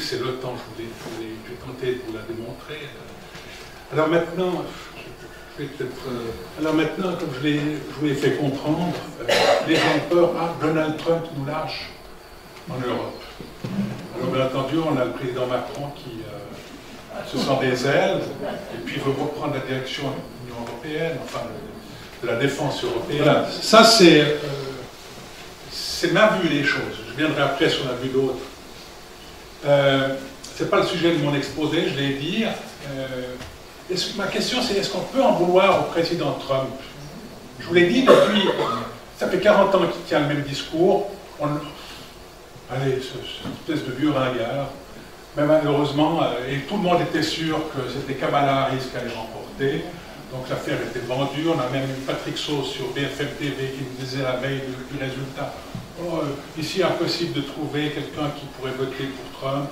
c'est l'OTAN, je vais tenter de vous la démontrer. Alors maintenant, comme je vous l'ai fait comprendre, les gens ont peur, Donald Trump nous lâche en Europe. Alors bien entendu, on a le président Macron qui se sent des ailes, et puis veut reprendre la direction de l'Union européenne, enfin de la défense européenne. Voilà. Ça, c'est ma vue des choses. Je viendrai après sur la vue d'autres. C'est pas le sujet de mon exposé, je l'ai dit. Ma question, c'est est-ce qu'on peut en vouloir au président Trump? Je vous l'ai dit depuis, ça fait 40 ans qu'il tient le même discours. Allez, cette espèce de vieux ringard. Mais malheureusement, et tout le monde était sûr que c'était Kamala Harris qui allait remporter. Donc l'affaire était vendue. On a même eu Patrick Sauce sur BFM TV qui nous disait la veille du résultat. Oh, ici, impossible de trouver quelqu'un qui pourrait voter pour Trump.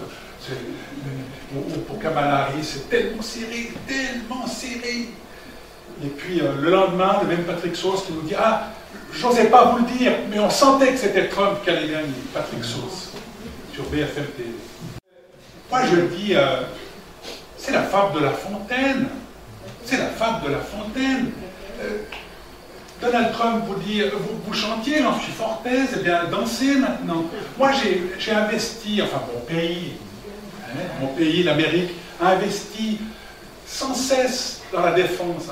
Ou pour Kamala Harris, c'est tellement serré, tellement serré. Et puis le lendemain, le même Patrick Sauce qui nous dit « Ah, j'osais pas vous le dire, mais on sentait que c'était Trump qui allait gagner. » Patrick Sauce, sur BFM TV. Moi, je dis, c'est la fable de La Fontaine. C'est la fable de La Fontaine. Donald Trump vous dit, vous chantiez, j'en suis fort aise, eh bien, dansez maintenant. Moi, j'ai investi, enfin, mon pays, l'Amérique, a investi sans cesse dans la défense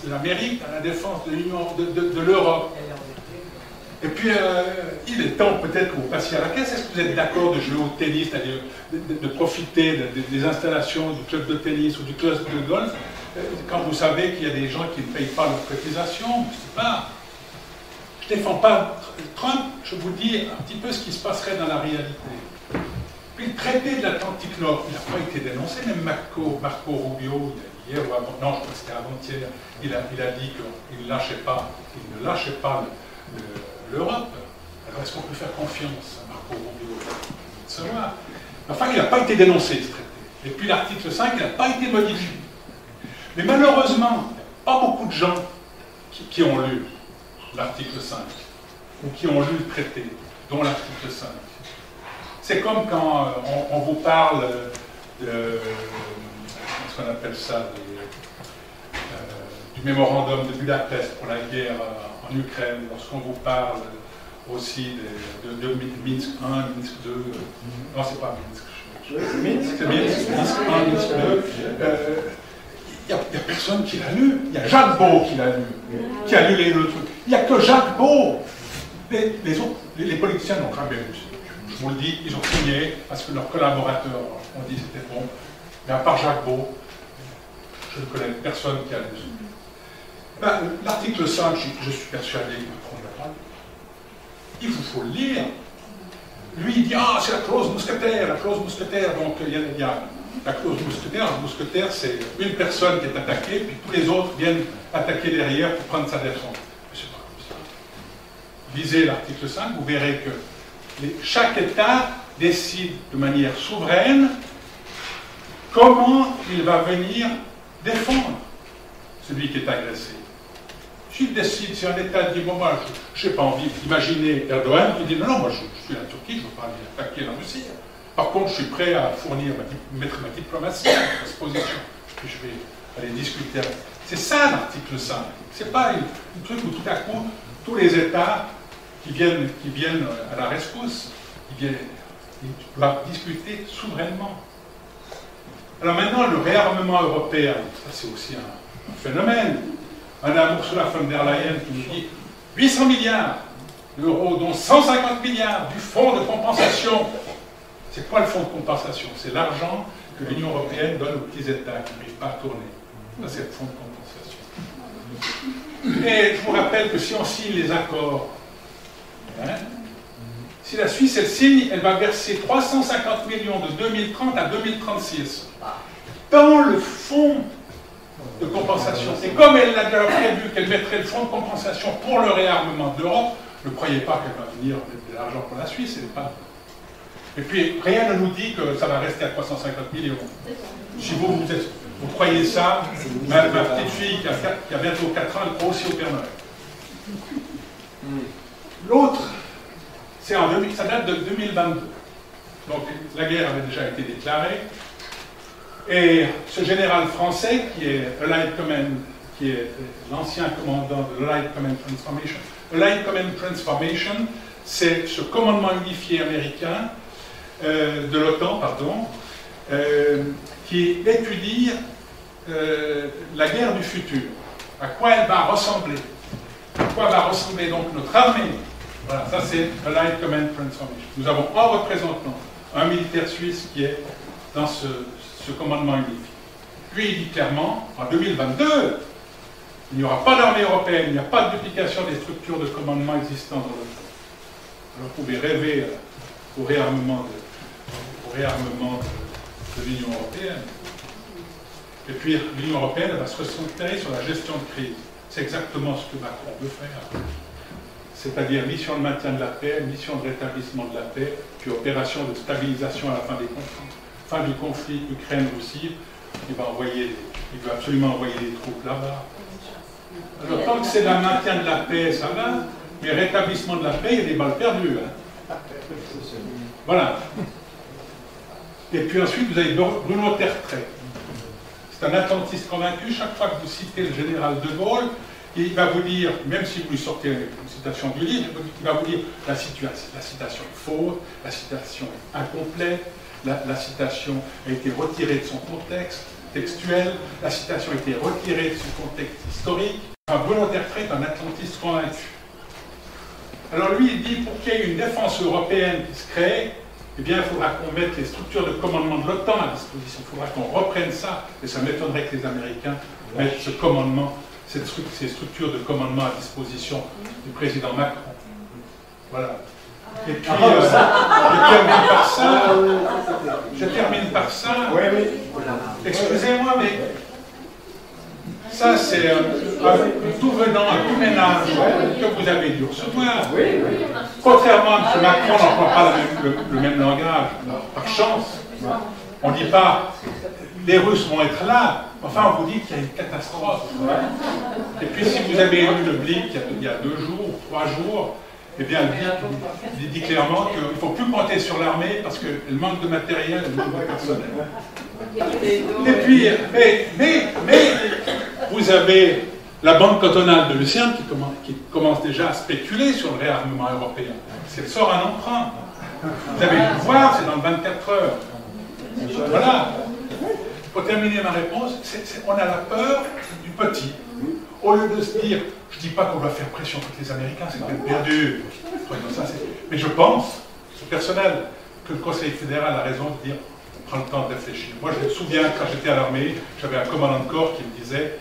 de l'Amérique, dans la défense de l'Union, de l'Europe. Et puis, il est temps peut-être que vous passiez à la caisse. Est-ce que vous êtes d'accord de jouer au tennis, c'est-à-dire de profiter des installations du club de tennis ou du club de golf, quand vous savez qu'il y a des gens qui ne payent pas leur cotisation? Je ne sais pas. Je ne défends pas Trump, je vous dis un petit peu ce qui se passerait dans la réalité. Puis le traité de l'Atlantique Nord, il n'a pas été dénoncé, même Marco Rubio, hier ou avant, non, je crois que c'était avant-hier, il a dit qu'il ne lâchait pas l'Europe. Alors est-ce qu'on peut faire confiance à Marco Rubio? Savoir. Enfin, il n'a pas été dénoncé, ce traité. Et puis l'article 5, il n'a pas été modifié. Mais malheureusement, il n'y a pas beaucoup de gens qui ont lu l'article 5, ou qui ont lu le traité, dont l'article 5. C'est comme quand on vous parle de, ce qu'on appelle ça, du mémorandum de Budapest pour la guerre en Ukraine, lorsqu'on vous parle aussi de Minsk 1, Minsk 2, non, c'est pas Minsk. C'est Minsk 1, Minsk 2. Il n'y a personne qui l'a lu. Il y a Jacques Beau qui l'a lu, qui a lu le truc. Il n'y a que Jacques Beau. Les autres, les politiciens n'ont jamais lu. Je vous le dis, ils ont signé parce que leurs collaborateurs ont dit que c'était bon. Mais à part Jacques Beau, je ne connais personne qui a lu ça. L'article 5, je suis persuadé qu'il ne l'a pas lu. Il vous faut le lire. Lui, il dit, ah, c'est la clause mousquetaire, la clause mousquetaire. Donc, il y a la clause mousquetaire. La mousquetaire, c'est une personne qui est attaquée, puis tous les autres viennent attaquer derrière pour prendre sa défense. Mais c'est pas comme ça. Lisez l'article 5, vous verrez que chaque État décide de manière souveraine comment il va venir défendre celui qui est agressé. S'il décide, si un État dit, bon, moi, je n'ai pas envie d'imaginer Erdogan, il dit, non, moi, je suis la Turquie, je ne veux pas aller attaquer la Russie. Par contre, je suis prêt à fournir, mettre ma diplomatie à disposition. Puis je vais aller discuter avec. C'est ça l'article 5. Ce n'est pas un truc où tout à coup, tous les États qui viennent à la rescousse, ils doivent discuter souverainement. Alors maintenant, le réarmement européen, ça c'est aussi un phénomène. Madame Ursula von der Leyen qui nous dit 800 milliards d'euros, dont 150 milliards du fonds de compensation. C'est quoi le fonds de compensation? C'est l'argent que l'Union européenne donne aux petits États qui n'arrivent pas à tourner. Ça, c'est le fonds de compensation. Et je vous rappelle que si on signe les accords, si la Suisse elle signe, elle va verser 350 millions de 2030 à 2036 dans le fonds de compensation. Et comme elle l'a déjà prévu qu'elle mettrait le fonds de compensation pour le réarmement de l'Europe, ne croyez pas qu'elle va venir mettre de l'argent pour la Suisse, elle n'est pas. Et puis rien ne nous dit que ça va rester à 350 millions. Si vous croyez ça, ma petite fille qui a bientôt 4 ans, elle croit aussi au Père Noël. L'autre, ça date de 2022. Donc la guerre avait déjà été déclarée. Et ce général français, qui est Allied Command, qui est l'ancien commandant de l'Allied Command Transformation, Allied Command Transformation, c'est ce commandement unifié américain de l'OTAN, pardon, qui étudie la guerre du futur. À quoi elle va ressembler? À quoi va ressembler donc notre armée? Voilà, ça c'est Allied Command Transformation. Nous avons un représentant, un militaire suisse qui est dans ce commandement unifié. Lui, il dit clairement, en 2022, il n'y aura pas d'armée européenne, il n'y a pas de duplication des structures de commandement existantes dans l'OTAN. Alors vous pouvez rêver au réarmement de l'Union européenne. Et puis l'Union européenne va se concentrer sur la gestion de crise. C'est exactement ce que Macron veut faire. C'est-à-dire mission de maintien de la paix, mission de rétablissement de la paix, puis opération de stabilisation à la fin des conflits. Fin du conflit Ukraine-Russie, il veut absolument envoyer des troupes là-bas. Alors tant que c'est le maintien de la paix, ça va, mais rétablissement de la paix, il y a des balles perdues. Hein. Voilà. Et puis ensuite, vous avez Bruno Tertrais. C'est un attentiste convaincu. Chaque fois que vous citez le général de Gaulle, il va vous dire, même si vous lui sortez une citation du livre, il va vous dire la citation est fausse, la citation est incomplète, la citation a été retirée de son contexte textuel, la citation a été retirée de son contexte historique. Enfin, Bruno Tertrais est un atlantiste convaincu. Alors lui, il dit, pour qu'il y ait une défense européenne qui se crée, eh bien, il faudra qu'on mette les structures de commandement de l'OTAN à disposition. Il faudra qu'on reprenne ça, et ça m'étonnerait que les Américains mettent ce commandement, ces structures de commandement à disposition du président Macron. Voilà. Et puis, je termine par ça. Excusez-moi, mais ça, c'est un tout venant, un tout ménage que vous avez dû recevoir. Contrairement à M. Macron, on n'emploie pas le même langage. Par chance. On ne dit pas les Russes vont être là. Enfin, on vous dit qu'il y a une catastrophe. Et puis, si vous avez lu le Blick il y a 2 jours, 3 jours, eh bien, il dit clairement qu'il ne faut plus compter sur l'armée parce qu'elle manque de matériel, elle manque de personnel. Et puis, mais vous avez la Banque cantonale de Lucerne qui commence déjà à spéculer sur le réarmement européen. C'est le sort à emprunt. Vous avez le pouvoir, c'est dans 24 heures. Voilà. Pour terminer ma réponse, on a la peur du petit. Au lieu de se dire, je ne dis pas qu'on doit faire pression contre les Américains, c'est peut-être perdu. Mais je pense, c'est personnel, que le Conseil fédéral a raison de dire, on prend le temps de réfléchir. Moi, je me souviens, quand j'étais à l'armée, j'avais un commandant de corps qui me disait,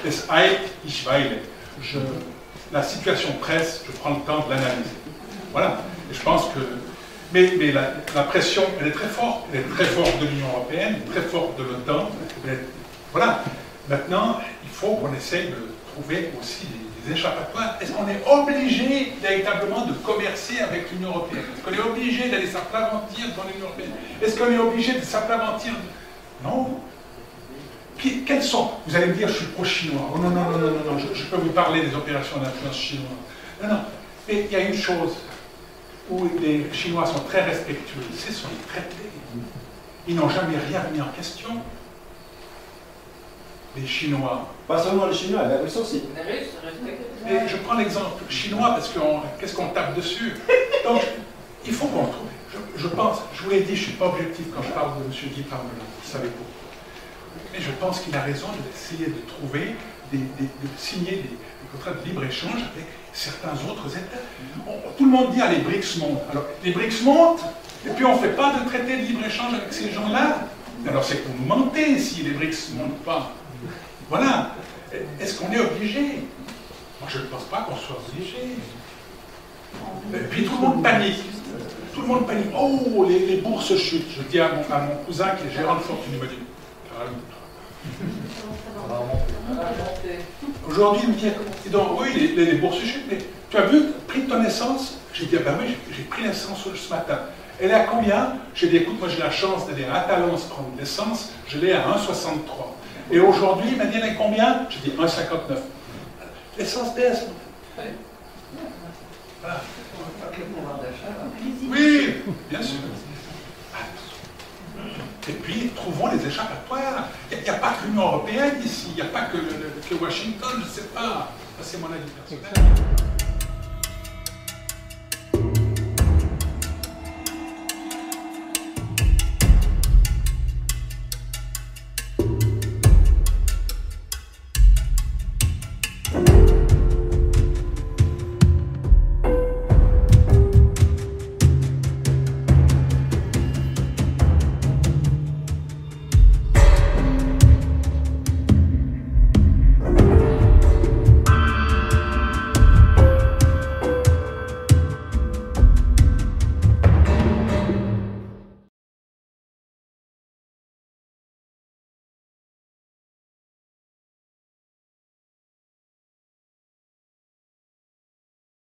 es eilt, ich weile. La situation presse, je prends le temps de l'analyser. Voilà. Et je pense que... Mais la pression, elle est très forte. Elle est très forte de l'Union européenne, très forte de l'OTAN. Voilà. Maintenant, il faut qu'on essaye de trouver aussi des échappatoires. Est-ce qu'on est obligé véritablement de commercer avec l'Union européenne? Est-ce qu'on est obligé d'aller s'aplavantir dans l'Union européenne? Est-ce qu'on est obligé de s'aplavantir? Non. Quels sont? Vous allez me dire, je suis pro-chinois. Oh non, non, non, non, non, je peux vous parler des opérations d'influence chinoise. Non, non. Mais il y a une chose où les Chinois sont très respectueux, c'est sur les traités. Ils n'ont jamais rien mis en question. Les Chinois. Pas seulement les Chinois, les Russes aussi. Mais je prends l'exemple chinois parce que qu'est-ce qu'on tape dessus? Donc, il faut qu'on trouve. Je pense, je vous l'ai dit, je ne suis pas objectif quand je parle de M. Guy Parmelin, vous savez pourquoi. Mais je pense qu'il a raison d'essayer de trouver, de signer des contrats de libre-échange avec certains autres États. Tout le monde dit, ah, les BRICS montent. Alors, les BRICS montent, et puis on ne fait pas de traité de libre-échange avec ces gens-là. Alors, c'est que vous nous mentez si les BRICS ne montent pas. Voilà. Est-ce qu'on est obligé? Moi, je ne pense pas qu'on soit obligé. Et puis, tout le monde panique. Tout le monde panique. Oh, les bourses chutent. Je dis à mon cousin qui est gérant de fortune, il me dit, aujourd'hui, il me dit, donc, oui, les bourses chutent, mais tu as vu le prix de ton essence? J'ai dit, ah ben oui, j'ai pris l'essence ce matin. Elle est à combien? J'ai dit, écoute, moi j'ai la chance d'aller à Talence prendre l'essence, je l'ai à 1,63. Et aujourd'hui, il m'a dit, elle est combien? J'ai dit, 1,59. L'essence baisse. Voilà. Oui, bien sûr. Et puis, trouvons les échappatoires. Il n'y a pas que l'Union européenne ici, il n'y a pas que Washington, je ne sais pas. Ça, c'est mon avis personnel.